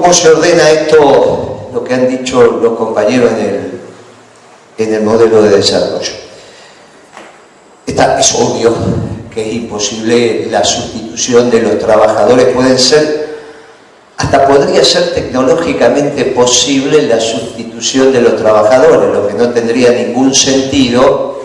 ¿Cómo se ordena esto, lo que han dicho los compañeros en el modelo de desarrollo? Es obvio que es imposible la sustitución de los trabajadores. Podría ser tecnológicamente posible la sustitución de los trabajadores, lo que no tendría ningún sentido,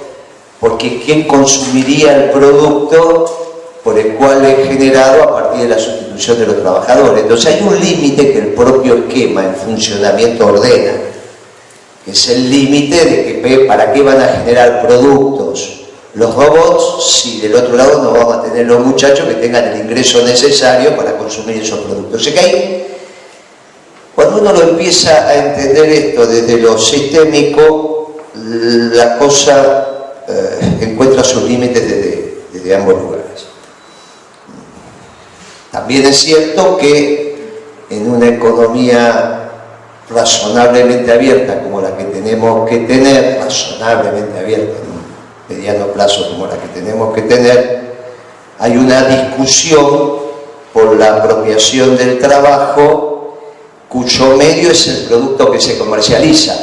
porque ¿quién consumiría el producto por el cual es generado a partir de la sustitución de los trabajadores? Entonces hay un límite que el propio esquema en funcionamiento ordena, que es el límite de que para qué van a generar productos los robots si del otro lado no vamos a tener los muchachos que tengan el ingreso necesario para consumir esos productos. O sea que hay, cuando uno lo empieza a entender esto desde lo sistémico, la cosa encuentra sus límites desde ambos lugares. También es cierto que en una economía razonablemente abierta como la que tenemos que tener, razonablemente abierta, en un mediano plazo como la que tenemos que tener, hay una discusión por la apropiación del trabajo cuyo medio es el producto que se comercializa.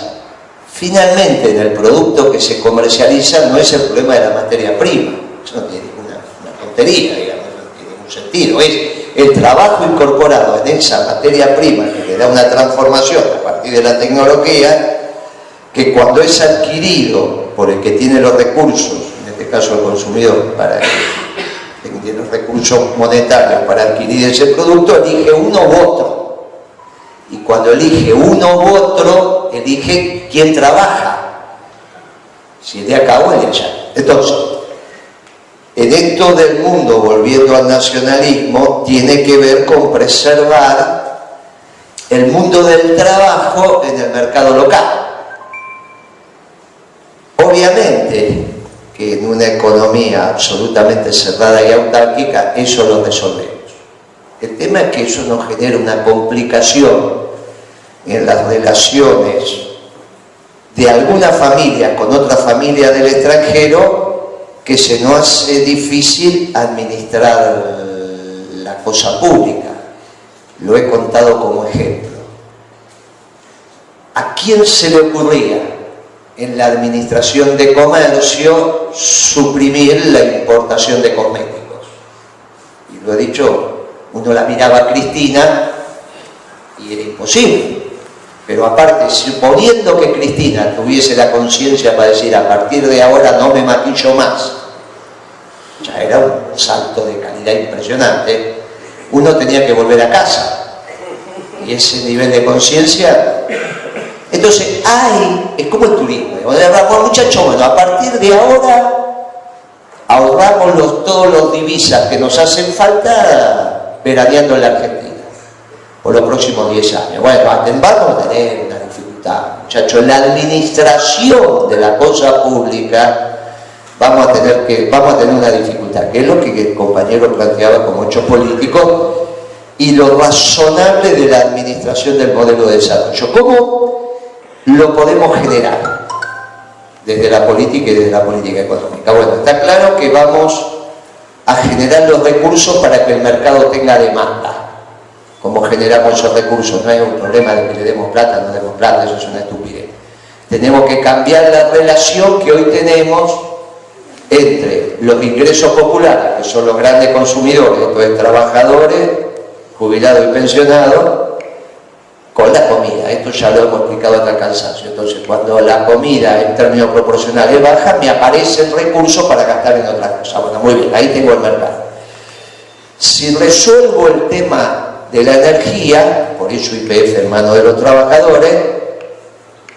Finalmente, en el producto que se comercializa no es el problema de la materia prima, eso no tiene ninguna tontería, digamos, no tiene ningún sentido, es el trabajo incorporado en esa materia prima que le da una transformación a partir de la tecnología, que cuando es adquirido por el que tiene los recursos, en este caso el consumidor, que tiene los recursos monetarios para adquirir ese producto, elige uno u otro. Y cuando elige uno u otro, elige quién trabaja, si el de acá o el de allá. Entonces, en esto del mundo, volviendo al nacionalismo, tiene que ver con preservar el mundo del trabajo en el mercado local. Obviamente que en una economía absolutamente cerrada y autárquica eso lo resolvemos. El tema es que eso nos genera una complicación en las relaciones de alguna familia con otra familia del extranjero, que se nos hace difícil administrar la cosa pública. Lo he contado como ejemplo. ¿A quién se le ocurría en la administración de comercio suprimir la importación de cosméticos? Y lo he dicho, uno la miraba a Cristina y era imposible. Pero aparte, suponiendo que Cristina tuviese la conciencia para decir a partir de ahora no me maquillo más, ya era un salto de calidad impresionante, uno tenía que volver a casa. Y ese nivel de conciencia... Entonces es como el turismo. Muchachos, bueno, a partir de ahora ahorramos todos los divisas que nos hacen falta veraneando en la Argentina por los próximos 10 años. Bueno, vamos a tener una dificultad, muchachos. En la administración de la cosa pública vamos a tener una dificultad, que es lo que el compañero planteaba como hecho político y lo razonable de la administración del modelo de desarrollo. ¿Cómo lo podemos generar? Desde la política y desde la política económica. Bueno, está claro que vamos a generar los recursos para que el mercado tenga demanda. ¿Cómo generamos esos recursos? No hay un problema de que le demos plata, no demos plata, eso es una estupidez. Tenemos que cambiar la relación que hoy tenemos entre los ingresos populares, que son los grandes consumidores, entonces trabajadores, jubilados y pensionados, con la comida. Esto ya lo hemos explicado hasta el cansancio. Entonces, cuando la comida en términos proporcionales baja, me aparece el recurso para gastar en otra cosa. Bueno, muy bien, ahí tengo el mercado. Si resuelvo el tema de la energía, por eso YPF en manos de los trabajadores,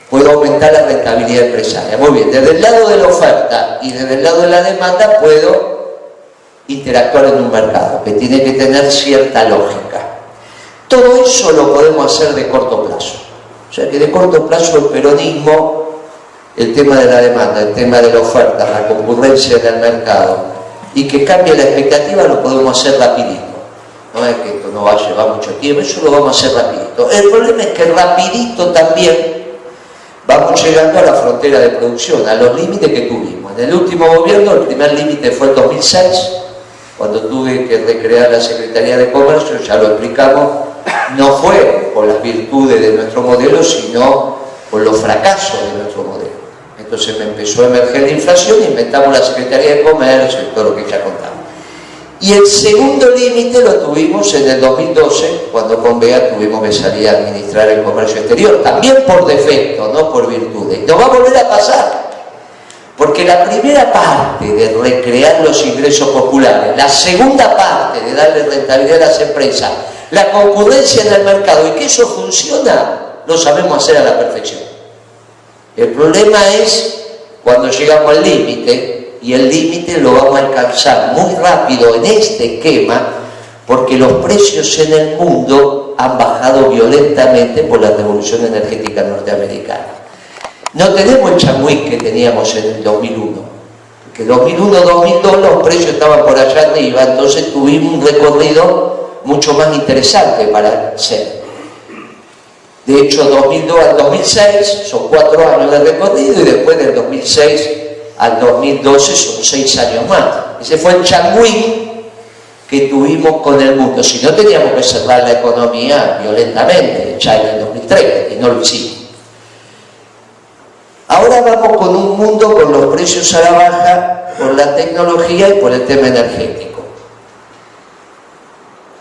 puedo aumentar la rentabilidad empresaria. Muy bien, desde el lado de la oferta y desde el lado de la demanda puedo interactuar en un mercado que tiene que tener cierta lógica. Todo eso lo podemos hacer de corto plazo. O sea que de corto plazo el peronismo, el tema de la demanda, el tema de la oferta, la concurrencia en el mercado y que cambie la expectativa lo podemos hacer rapidito. No es que esto no va a llevar mucho tiempo, eso lo vamos a hacer rapidito. El problema es que rapidito también vamos llegando a la frontera de producción, a los límites que tuvimos. En el último gobierno el primer límite fue el 2006, cuando tuve que recrear la Secretaría de Comercio, ya lo explicamos, no fue por las virtudes de nuestro modelo, sino por los fracasos de nuestro modelo. Entonces me empezó a emerger la inflación y inventamos la Secretaría de Comercio y todo lo que ya contamos. Y el segundo límite lo tuvimos en el 2012, cuando con BEA tuvimos que salir a administrar el comercio exterior, también por defecto, no por virtudes. Y nos va a volver a pasar, porque la primera parte de recrear los ingresos populares, la segunda parte de darle rentabilidad a las empresas, la concurrencia en el mercado y que eso funciona, lo sabemos hacer a la perfección. El problema es cuando llegamos al límite, y el límite lo vamos a alcanzar muy rápido en este esquema, porque los precios en el mundo han bajado violentamente por la revolución energética norteamericana. No tenemos el changüí que teníamos en el 2001, porque 2001-2002 los precios estaban por allá arriba, entonces tuvimos un recorrido mucho más interesante para hacer. De hecho, 2002 al 2006 son 4 años de recorrido y después del 2006 al 2012 son 6 años más. Ese fue el changüí que tuvimos con el mundo. Si no, teníamos que cerrar la economía violentamente, ya en el 2030, y no lo hicimos. Ahora vamos con un mundo con los precios a la baja, por la tecnología y por el tema energético.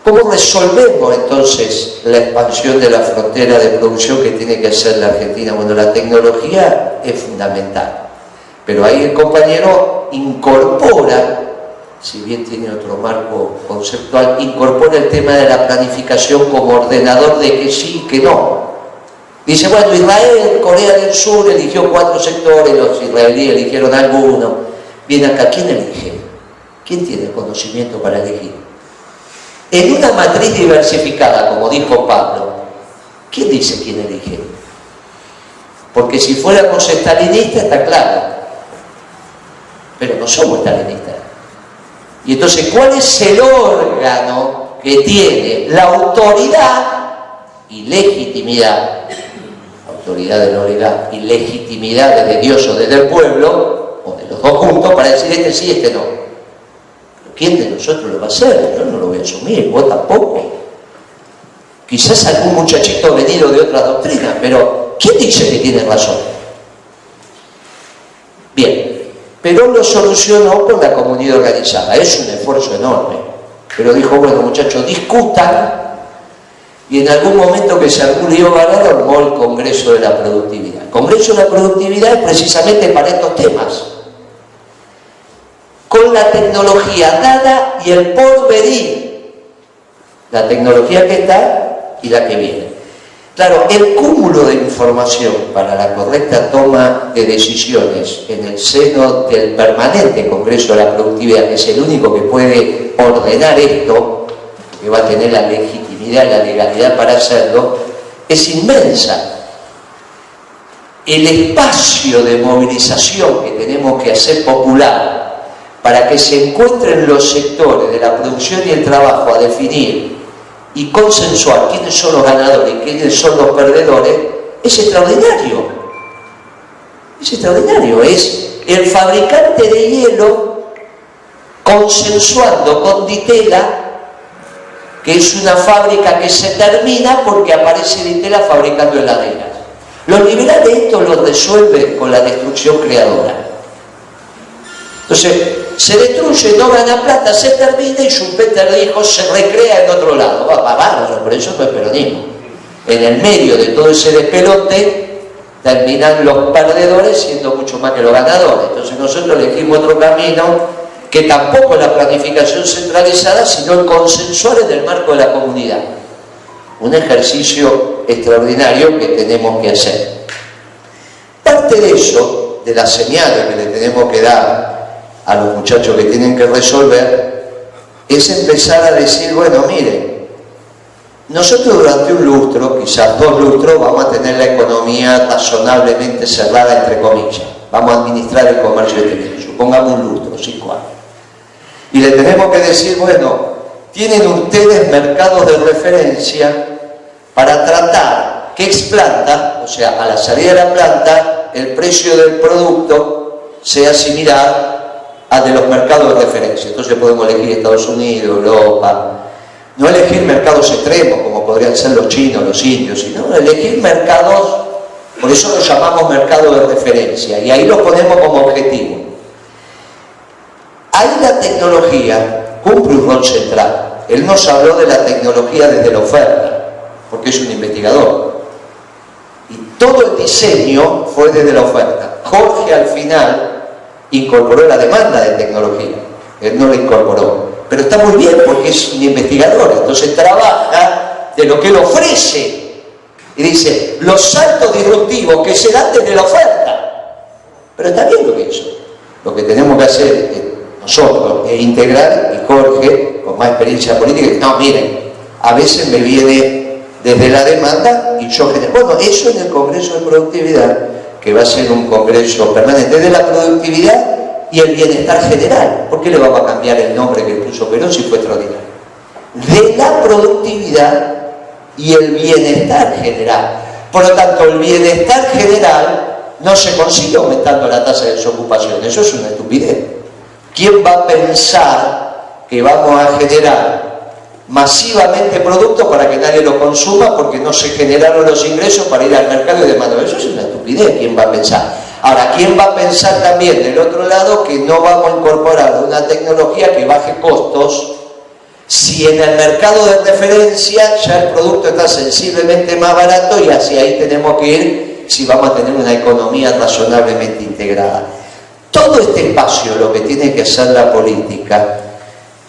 ¿Cómo resolvemos entonces la expansión de la frontera de producción que tiene que hacer la Argentina? Bueno, la tecnología es fundamental. Pero ahí el compañero incorpora, si bien tiene otro marco conceptual, incorpora el tema de la planificación como ordenador de que sí y que no. Dice, bueno, Israel, Corea del Sur eligió 4 sectores, los israelíes eligieron algunos. Bien, acá, ¿quién elige? ¿Quién tiene el conocimiento para elegir? En una matriz diversificada, como dijo Pablo, ¿quién dice quién elige? Porque si fuéramos estalinistas, está claro. Pero no somos estalinistas. Y entonces, ¿cuál es el órgano que tiene la autoridad y legitimidad? Autoridad de la legalidad y legitimidad desde Dios o desde el pueblo, o de los dos juntos, para decir este sí, este no. Pero ¿quién de nosotros lo va a hacer? Yo no lo voy a asumir, vos tampoco. Quizás algún muchachito venido de otra doctrina, pero ¿quién dice que tiene razón? Bien, Perón lo solucionó con la comunidad organizada. Es un esfuerzo enorme, pero dijo, bueno, muchachos, discutan. Y en algún momento que se armó un lío bárbaro, armó el Congreso de la Productividad. El Congreso de la Productividad es precisamente para estos temas. Con la tecnología dada y el porvenir. La tecnología que está y la que viene. Claro, el cúmulo de información para la correcta toma de decisiones en el seno del permanente Congreso de la Productividad, que es el único que puede ordenar esto, que va a tener la legitimidad y la legalidad para hacerlo, es inmensa. El espacio de movilización que tenemos que hacer popular para que se encuentren los sectores de la producción y el trabajo a definir y consensuar quiénes son los ganadores y quiénes son los perdedores, es extraordinario. Es extraordinario. Es el fabricante de hielo consensuando con Ditela, que es una fábrica que se termina porque aparece Ditela fabricando heladeras. Los liberales esto lo resuelven con la destrucción creadora. Entonces, se destruye, no gana plata, se termina y Schumpeter dijo, se recrea en otro lado. Va bárbaro, pero eso no es peronismo. En el medio de todo ese despelote, terminan los perdedores siendo mucho más que los ganadores. Entonces nosotros elegimos otro camino, que tampoco es la planificación centralizada, sino el consensuar en el marco de la comunidad. Un ejercicio extraordinario que tenemos que hacer. Parte de eso, de las señales que le tenemos que dar a los muchachos que tienen que resolver, es empezar a decir, bueno, miren, nosotros durante un lustro, quizás 2 lustros, vamos a tener la economía razonablemente cerrada, entre comillas. Vamos a administrar el comercio exterior, supongamos un lustro, 5 años. Y le tenemos que decir, bueno, tienen ustedes mercados de referencia para tratar que ex planta, o sea, a la salida de la planta, el precio del producto sea similar al de los mercados de referencia. Entonces podemos elegir Estados Unidos, Europa, no elegir mercados extremos como podrían ser los chinos, los indios, sino elegir mercados, por eso los llamamos mercados de referencia, y ahí los ponemos como objetivo. Ahí la tecnología cumple un rol central. Él nos habló de la tecnología desde la oferta, porque es un investigador. Y todo el diseño fue desde la oferta. Jorge al final incorporó la demanda de tecnología. Él no la incorporó. Pero está muy bien porque es un investigador. Entonces trabaja de lo que él ofrece. Y dice, los saltos disruptivos que se dan desde la oferta. Pero está bien lo que hizo. Lo que tenemos que hacer nosotros es integrar, y Jorge, con más experiencia política, no, miren, a veces me viene desde la demanda y yo genero. Bueno, eso en el Congreso de Productividad, que va a ser un congreso permanente, de la productividad y el bienestar general. ¿Por qué le vamos a cambiar el nombre que puso Perón si fue extraordinario? De la productividad y el bienestar general. Por lo tanto, el bienestar general no se consigue aumentando la tasa de desocupación. Eso es una estupidez. ¿Quién va a pensar que vamos a generar masivamente productos para que nadie lo consuma porque no se generaron los ingresos para ir al mercado y demás? Eso es una estupidez. ¿Quién va a pensar? Ahora, ¿quién va a pensar también del otro lado que no vamos a incorporar una tecnología que baje costos si en el mercado de referencia ya el producto está sensiblemente más barato y hacia ahí tenemos que ir si vamos a tener una economía razonablemente integrada? Todo este espacio lo que tiene que hacer la política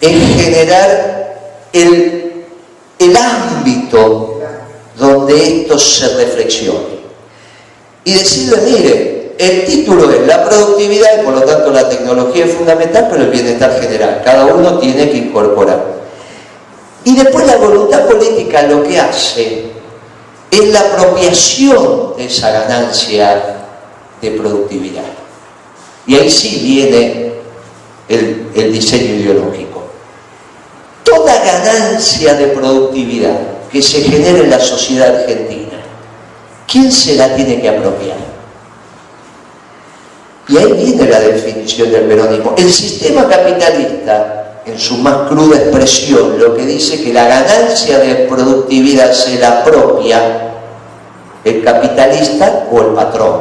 es generar el ámbito donde esto se reflexione y decirle, mire, el título es la productividad y por lo tanto la tecnología es fundamental, pero el bienestar general, cada uno tiene que incorporar. Y después la voluntad política lo que hace es la apropiación de esa ganancia de productividad. Y ahí sí viene el diseño ideológico. Toda ganancia de productividad que se genere en la sociedad argentina, ¿quién se la tiene que apropiar? Y ahí viene la definición del peronismo. El sistema capitalista, en su más cruda expresión, lo que dice que la ganancia de productividad se la apropia el capitalista o el patrón.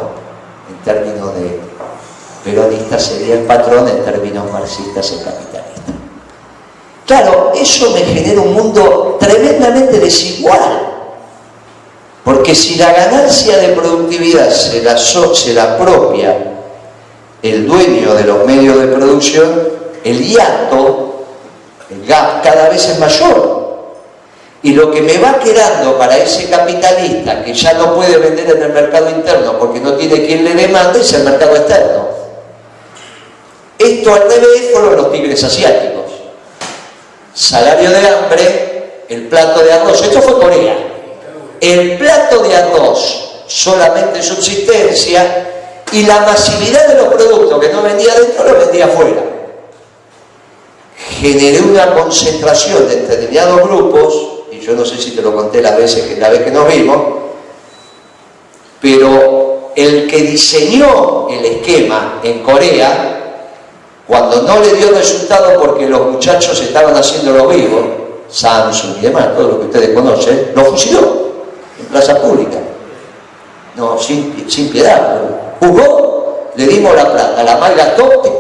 En términos de peronista sería el patrón, en términos marxistas el capitalista. Claro, eso me genera un mundo tremendamente desigual. Porque si la ganancia de productividad se la apropia el dueño de los medios de producción, el hiato, el gap cada vez es mayor. Y lo que me va quedando para ese capitalista que ya no puede vender en el mercado interno porque no tiene quien le demande es el mercado externo. Esto al revés fue lo de los tigres asiáticos. Salario de hambre, el plato de arroz. Esto fue Corea. El plato de arroz, solamente subsistencia, y la masividad de los productos que no vendía dentro los vendía afuera. Generé una concentración de determinados grupos, y yo no sé si te lo conté la vez que nos vimos, pero el que diseñó el esquema en Corea, cuando no le dio resultado porque los muchachos estaban haciendo lo vivo, Samsung y demás, todo lo que ustedes conocen, lo fusiló en plaza pública. No, sin piedad. Jugó, le dimos la plata, la malga Toptic.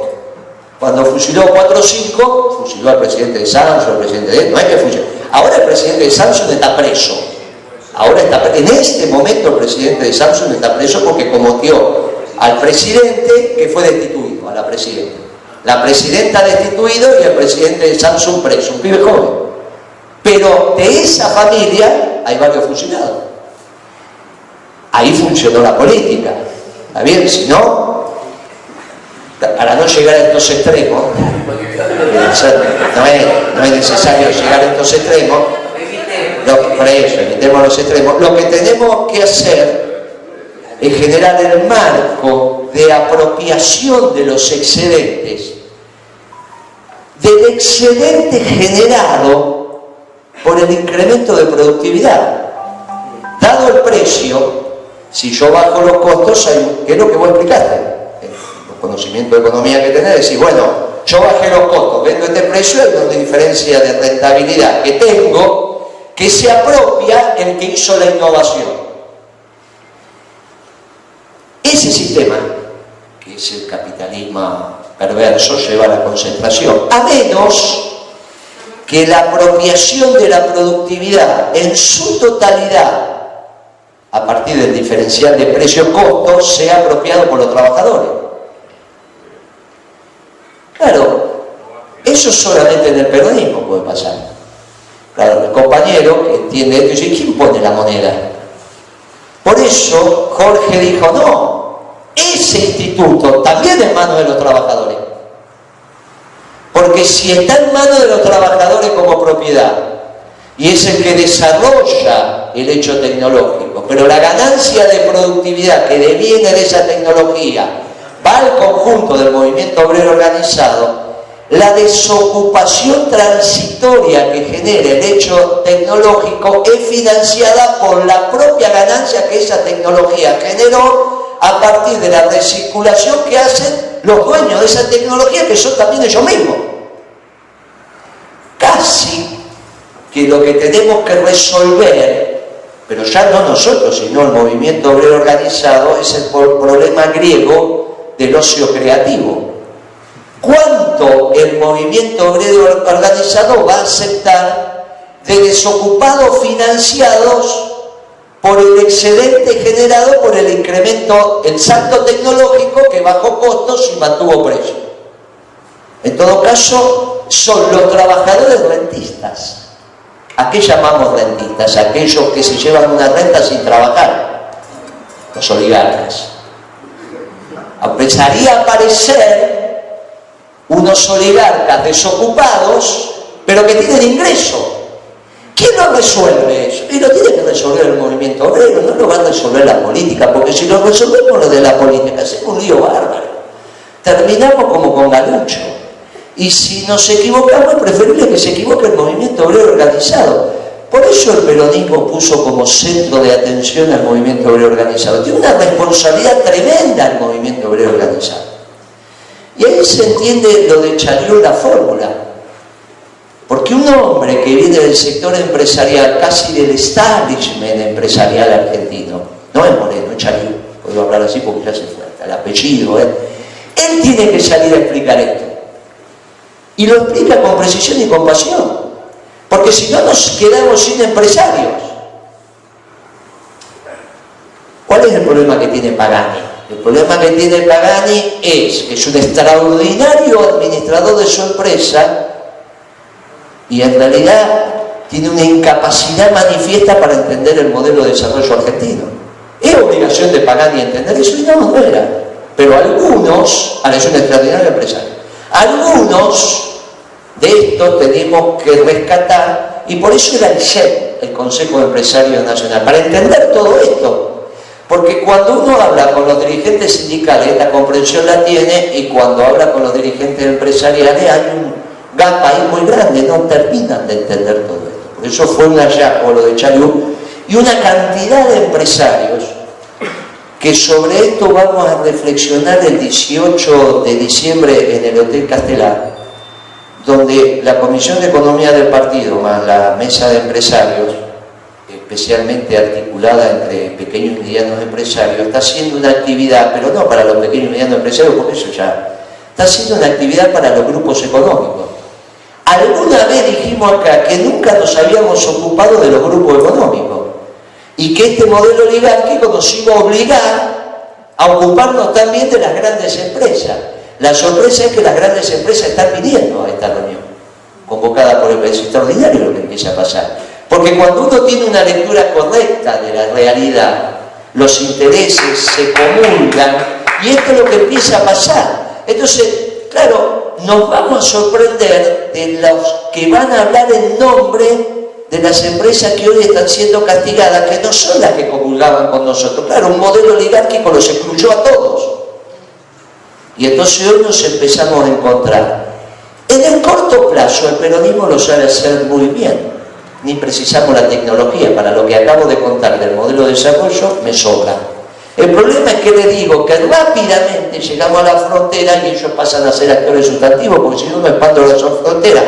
Cuando fusiló 4 o 5, fusiló al presidente de Samsung, al presidente de... No hay que fusilar. Ahora el presidente de Samsung está preso. En este momento el presidente de Samsung está preso porque combatió al presidente que fue destituido, a la presidenta. La presidenta destituido y el presidente de Samsung preso, un pibe joven. Pero de esa familia hay varios fusilados. Ahí funcionó la política. ¿Está bien? Si no, para no llegar a estos extremos, no es necesario llegar a estos extremos, por eso, evitemos los extremos. Lo que tenemos que hacer es generar el marco de apropiación de los excedentes, del excedente generado por el incremento de productividad. Dado el precio, si yo bajo los costos, ¿qué es lo que vos explicaste? Los conocimientos de economía que tenés, decís, bueno, yo bajé los costos, vendo este precio, hay una diferencia de rentabilidad que tengo, que se apropia el que hizo la innovación. Ese sistema, que es el capitalismo perverso, lleva a la concentración, a menos que la apropiación de la productividad en su totalidad, a partir del diferencial de precio-costo, sea apropiado por los trabajadores. Claro, eso solamente en el peronismo puede pasar. Claro, el compañero que entiende esto dice, ¿quién pone la moneda? Por eso Jorge dijo, no, ese instituto también es en manos de los trabajadores. Porque si está en manos de los trabajadores como propiedad, y es el que desarrolla el hecho tecnológico, pero la ganancia de productividad que deviene de esa tecnología va al conjunto del movimiento obrero organizado, la desocupación transitoria que genera el hecho tecnológico es financiada por la propia ganancia que esa tecnología generó a partir de la recirculación que hacen los dueños de esa tecnología, que son también ellos mismos. Casi que lo que tenemos que resolver, pero ya no nosotros, sino el movimiento obrero organizado, es el problema griego del ocio creativo. ¿Cuánto el movimiento obrero organizado va a aceptar de desocupados financiados por el excedente generado por el incremento, el salto tecnológico que bajó costos y mantuvo precios? En todo caso, son los trabajadores rentistas. ¿A qué llamamos rentistas? Aquellos que se llevan una renta sin trabajar, los oligarcas. Empezaría a aparecer unos oligarcas desocupados, pero que tienen ingreso. ¿Quién lo resuelve eso? Y lo tiene que resolver el movimiento obrero, no lo va a resolver la política, porque si lo resolvemos lo de la política, hacemos un lío bárbaro. Terminamos como con Galucho. Y si nos equivocamos, es preferible que se equivoque el movimiento obrero organizado. Por eso el peronismo puso como centro de atención al movimiento obrero organizado. Tiene una responsabilidad tremenda el movimiento obrero organizado. Y ahí se entiende lo de Chaliú, la fórmula. Porque un hombre que viene del sector empresarial, casi del establishment empresarial argentino, no es Moreno, es Chaliú, puedo hablar así porque ya se fue, el apellido, él tiene que salir a explicar esto. Y lo explica con precisión y con pasión, porque si no nos quedamos sin empresarios. ¿Cuál es el problema que tiene Pagani? El problema que tiene Pagani es que es un extraordinario administrador de su empresa y en realidad tiene una incapacidad manifiesta para entender el modelo de desarrollo argentino. Es obligación de Pagani entender eso, y no era. Pero algunos, ahora es un extraordinario empresario, algunos de estos tenemos que rescatar, y por eso era el CEN, el Consejo de Empresarios Nacional, para entender todo esto. Porque cuando uno habla con los dirigentes sindicales, esta comprensión la tiene, y cuando habla con los dirigentes empresariales hay un gap ahí muy grande, no terminan de entender todo esto. Por eso fue un hallazgo lo de Chaliú, y una cantidad de empresarios que sobre esto vamos a reflexionar el 18 de diciembre en el Hotel Castelar, donde la Comisión de Economía del partido, más la mesa de empresarios, especialmente articulada entre pequeños y medianos empresarios, está haciendo una actividad, pero no para los pequeños y medianos empresarios, porque eso ya, está haciendo una actividad para los grupos económicos. Alguna vez dijimos acá que nunca nos habíamos ocupado de los grupos económicos, y que este modelo oligárquico nos iba a obligar a ocuparnos también de las grandes empresas. La sorpresa es que las grandes empresas están viniendo a esta reunión, convocada por el presidente extraordinario, lo que empieza a pasar. Porque cuando uno tiene una lectura correcta de la realidad, los intereses se comulgan, y esto es lo que empieza a pasar. Entonces, claro, nos vamos a sorprender de los que van a hablar en nombre de las empresas que hoy están siendo castigadas, que no son las que comulgaban con nosotros. Claro, un modelo oligárquico los excluyó a todos. Y entonces hoy nos empezamos a encontrar. En el corto plazo el peronismo lo sabe hacer muy bien. Ni precisamos la tecnología, para lo que acabo de contar del modelo de desarrollo me sobra. El problema es que les digo que rápidamente llegamos a la frontera y ellos pasan a ser actores sustantivos, porque si no me expando la frontera.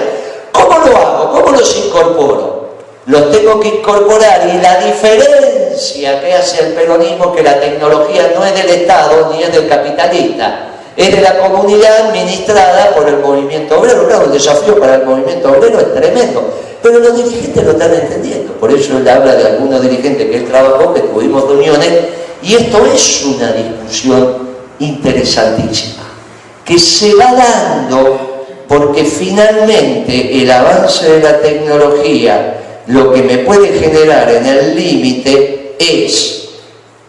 ¿Cómo lo hago? ¿Cómo los incorporo? Los tengo que incorporar, y la diferencia que hace el peronismo es que la tecnología no es del Estado ni es del capitalista, es de la comunidad administrada por el movimiento obrero. Claro, el desafío para el movimiento obrero es tremendo, pero los dirigentes lo están entendiendo. Por eso él habla de algunos dirigentes que él trabajó, que tuvimos reuniones, y esto es una discusión interesantísima, que se va dando porque finalmente el avance de la tecnología lo que me puede generar en el límite es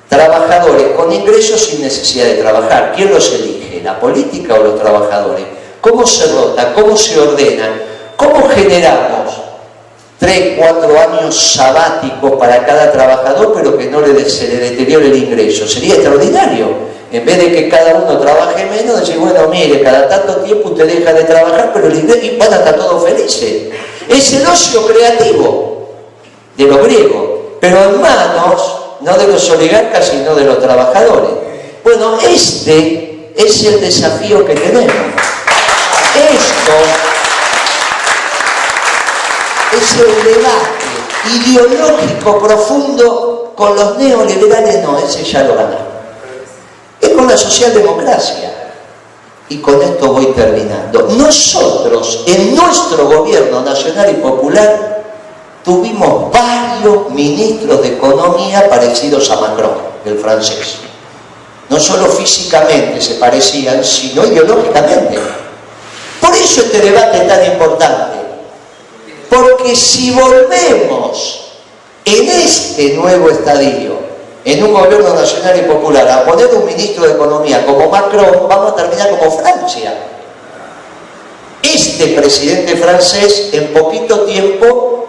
trabajadores con ingresos sin necesidad de trabajar. ¿Quién los elige? ¿La política o los trabajadores? ¿Cómo se rota? ¿Cómo se ordena? ¿Cómo generamos 3, 4 años sabáticos para cada trabajador, pero que no se le deteriore el ingreso? Sería extraordinario. En vez de que cada uno trabaje menos, decir, bueno, mire, cada tanto tiempo usted deja de trabajar, pero el ingreso, y van a estar todos felices. Es el ocio creativo de los griegos, pero en manos no de los oligarcas, sino de los trabajadores. Bueno, este es el desafío que tenemos. Esto es el debate ideológico profundo. Con los neoliberales no, ese ya lo ganaron. Es con la socialdemocracia. Y con esto voy terminando. Nosotros, en nuestro gobierno nacional y popular, tuvimos varios ministros de economía parecidos a Macron, el francés. No solo físicamente se parecían, sino ideológicamente. Por eso este debate es tan importante. Porque si volvemos en este nuevo estadio, en un gobierno nacional y popular, a poner un ministro de Economía como Macron, vamos a terminar como Francia. Este presidente francés, en poquito tiempo,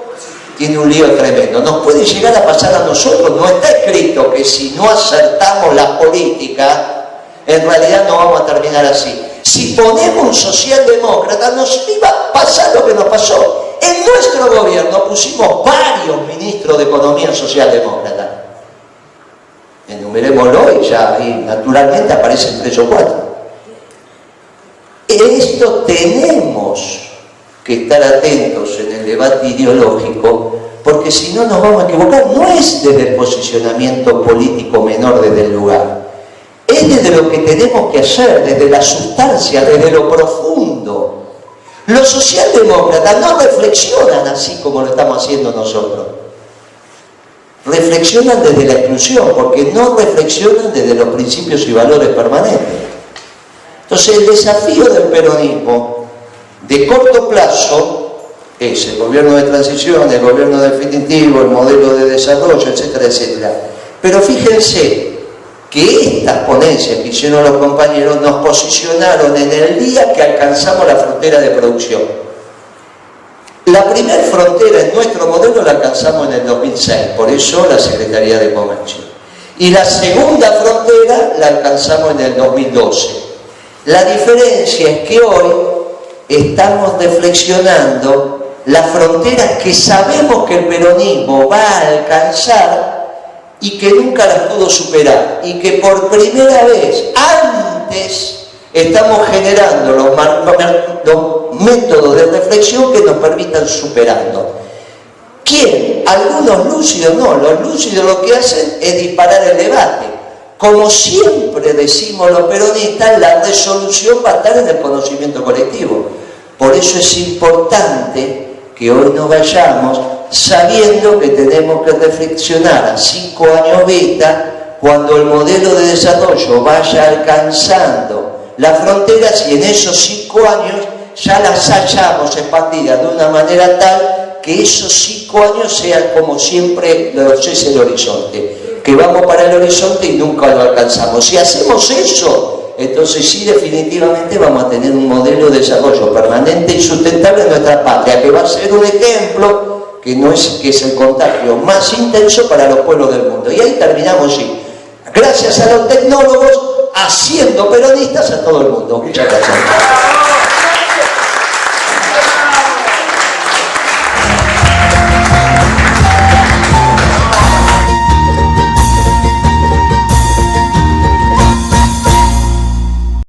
tiene un lío tremendo. Nos puede llegar a pasar a nosotros. No está escrito que si no acertamos la política, en realidad no vamos a terminar así. Si ponemos un socialdemócrata, nos iba a pasar lo que nos pasó. En nuestro gobierno pusimos varios ministros de Economía socialdemócratas. Enumerémoslo y ya ahí naturalmente aparecen 3 o 4. Esto tenemos que estar atentos en el debate ideológico, porque si no nos vamos a equivocar. No es desde el posicionamiento político menor desde el lugar, es desde lo que tenemos que hacer, desde la sustancia, desde lo profundo. Los socialdemócratas no reflexionan así como lo estamos haciendo nosotros. Reflexionan desde la exclusión, porque no reflexionan desde los principios y valores permanentes. Entonces el desafío del peronismo de corto plazo es el gobierno de transición, el gobierno definitivo, el modelo de desarrollo, etcétera, etcétera. Pero fíjense que estas ponencias que hicieron los compañeros nos posicionaron en el día que alcanzamos la frontera de producción. La primera frontera en nuestro modelo la alcanzamos en el 2006, por eso la Secretaría de Comercio. Y la segunda frontera la alcanzamos en el 2012. La diferencia es que hoy estamos reflexionando las fronteras que sabemos que el peronismo va a alcanzar y que nunca las pudo superar. Y que por primera vez, antes, estamos generando los métodos de reflexión que nos permitan superarlo. ¿Quién? Algunos lúcidos no. Los lúcidos lo que hacen es disparar el debate. Como siempre decimos los peronistas, la resolución va a estar en el conocimiento colectivo. Por eso es importante que hoy nos vayamos sabiendo que tenemos que reflexionar a 5 años vista, cuando el modelo de desarrollo vaya alcanzando las fronteras, y en esos 5 años ya las hayamos expandidas de una manera tal que esos 5 años sean como siempre es el horizonte, que vamos para el horizonte y nunca lo alcanzamos. Si hacemos eso, entonces sí, definitivamente vamos a tener un modelo de desarrollo permanente y sustentable en nuestra patria, que va a ser un ejemplo que es el contagio más intenso para los pueblos del mundo. Y ahí terminamos, sí, gracias a los tecnólogos, haciendo peronistas a todo el mundo. Muchas gracias.